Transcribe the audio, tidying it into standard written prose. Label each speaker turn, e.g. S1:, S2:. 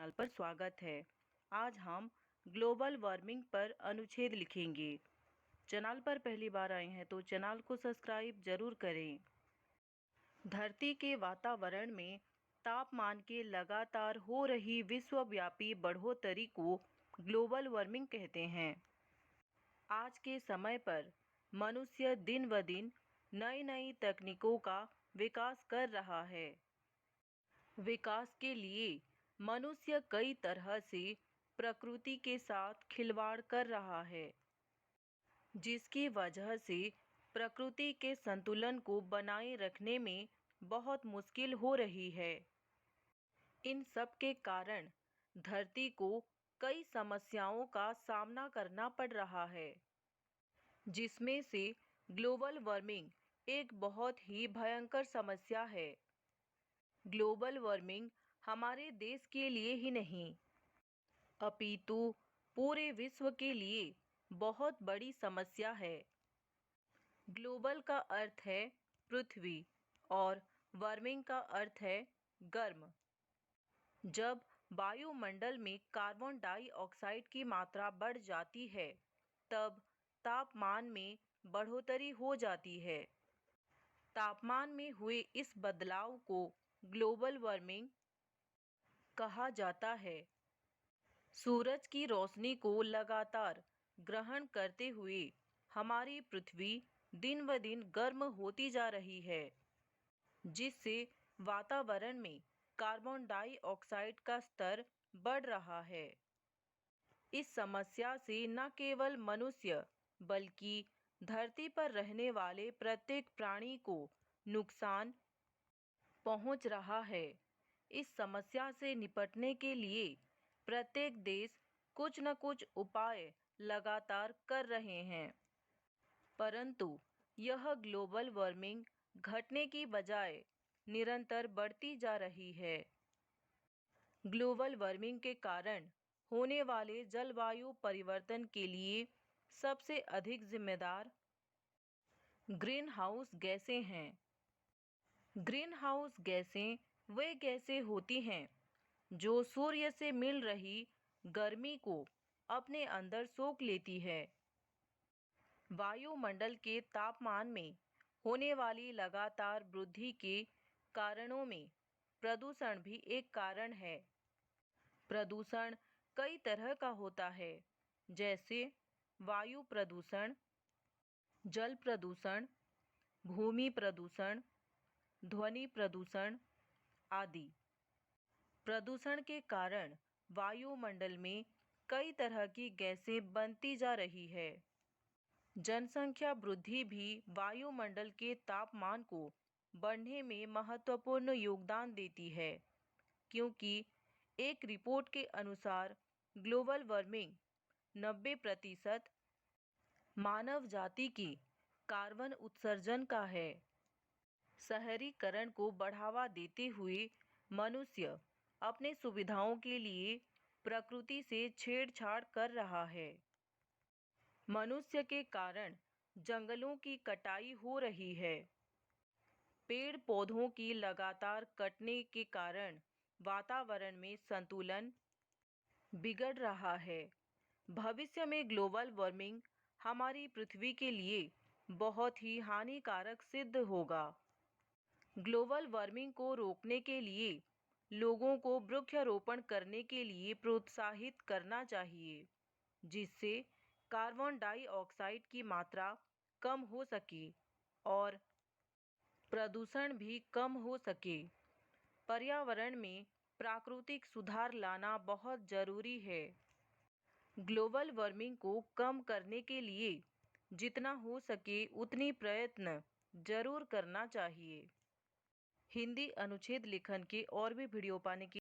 S1: Channel पर स्वागत है। आज हम ग्लोबल वार्मिंग पर अनुच्छेद लिखेंगे। चैनल पर पहली बार आए हैं तो चैनल को सब्सक्राइब जरूर करें। धरती के वातावरण में तापमान के लगातार हो रही विश्वव्यापी बढ़ोतरी को ग्लोबल वार्मिंग कहते हैं। आज के समय पर मनुष्य दिन ब दिन नई नई तकनीकों का विकास कर रहा है। विकास के लिए मनुष्य कई तरह से प्रकृति के साथ खिलवाड़ कर रहा है, जिसकी वजह से प्रकृति के संतुलन को बनाए रखने में बहुत मुश्किल हो रही है। इन सब के कारण धरती को कई समस्याओं का सामना करना पड़ रहा है, जिसमें से ग्लोबल वार्मिंग एक बहुत ही भयंकर समस्या है। ग्लोबल वार्मिंग हमारे देश के लिए ही नहीं, अपितु पूरे विश्व के लिए बहुत बड़ी समस्या है। ग्लोबल का अर्थ है पृथ्वी और वार्मिंग का अर्थ है गर्म। जब वायुमंडल में कार्बन डाइऑक्साइड की मात्रा बढ़ जाती है, तब तापमान में बढ़ोतरी हो जाती है। तापमान में हुए इस बदलाव को ग्लोबल वार्मिंग कहा जाता है। सूरज की रोशनी को लगातार ग्रहण करते हुए हमारी पृथ्वी दिन ब दिन गर्म होती जा रही है, जिससे वातावरण में कार्बन डाइऑक्साइड का स्तर बढ़ रहा है। इस समस्या से न केवल मनुष्य बल्कि धरती पर रहने वाले प्रत्येक प्राणी को नुकसान पहुंच रहा है। इस समस्या से निपटने के लिए प्रत्येक देश कुछ न कुछ उपाय लगातार कर रहे हैं, परंतु यह ग्लोबल वार्मिंग घटने की बजाय निरंतर बढ़ती जा रही है। ग्लोबल वार्मिंग के कारण होने वाले जलवायु परिवर्तन के लिए सबसे अधिक जिम्मेदार ग्रीन हाउस गैसें हैं। ग्रीन हाउस गैसें वे गैसें होती हैं जो सूर्य से मिल रही गर्मी को अपने अंदर सोख लेती है। वायुमंडल के तापमान में होने वाली लगातार वृद्धि के कारणों में प्रदूषण भी एक कारण है। प्रदूषण कई तरह का होता है, जैसे वायु प्रदूषण, जल प्रदूषण, भूमि प्रदूषण, ध्वनि प्रदूषण आदि। प्रदूषण के कारण वायुमंडल में कई तरह की गैसें बनती जा रही है। जनसंख्या वृद्धि भी वायुमंडल के तापमान को बढ़ने में महत्वपूर्ण योगदान देती है, क्योंकि एक रिपोर्ट के अनुसार ग्लोबल वार्मिंग 90% मानव जाति की कार्बन उत्सर्जन का है। शहरीकरण को बढ़ावा देते हुए मनुष्य अपने सुविधाओं के लिए प्रकृति से छेड़छाड़ कर रहा है। मनुष्य के कारण जंगलों की कटाई हो रही है। पेड़ पौधों की लगातार कटने के कारण वातावरण में संतुलन बिगड़ रहा है। भविष्य में ग्लोबल वार्मिंग हमारी पृथ्वी के लिए बहुत ही हानिकारक सिद्ध होगा। ग्लोबल वार्मिंग को रोकने के लिए लोगों को वृक्षारोपण करने के लिए प्रोत्साहित करना चाहिए, जिससे कार्बन डाइऑक्साइड की मात्रा कम हो सके और प्रदूषण भी कम हो सके। पर्यावरण में प्राकृतिक सुधार लाना बहुत ज़रूरी है। ग्लोबल वार्मिंग को कम करने के लिए जितना हो सके उतनी प्रयत्न जरूर करना चाहिए। हिंदी अनुच्छेद लेखन के और भी वीडियो पाने के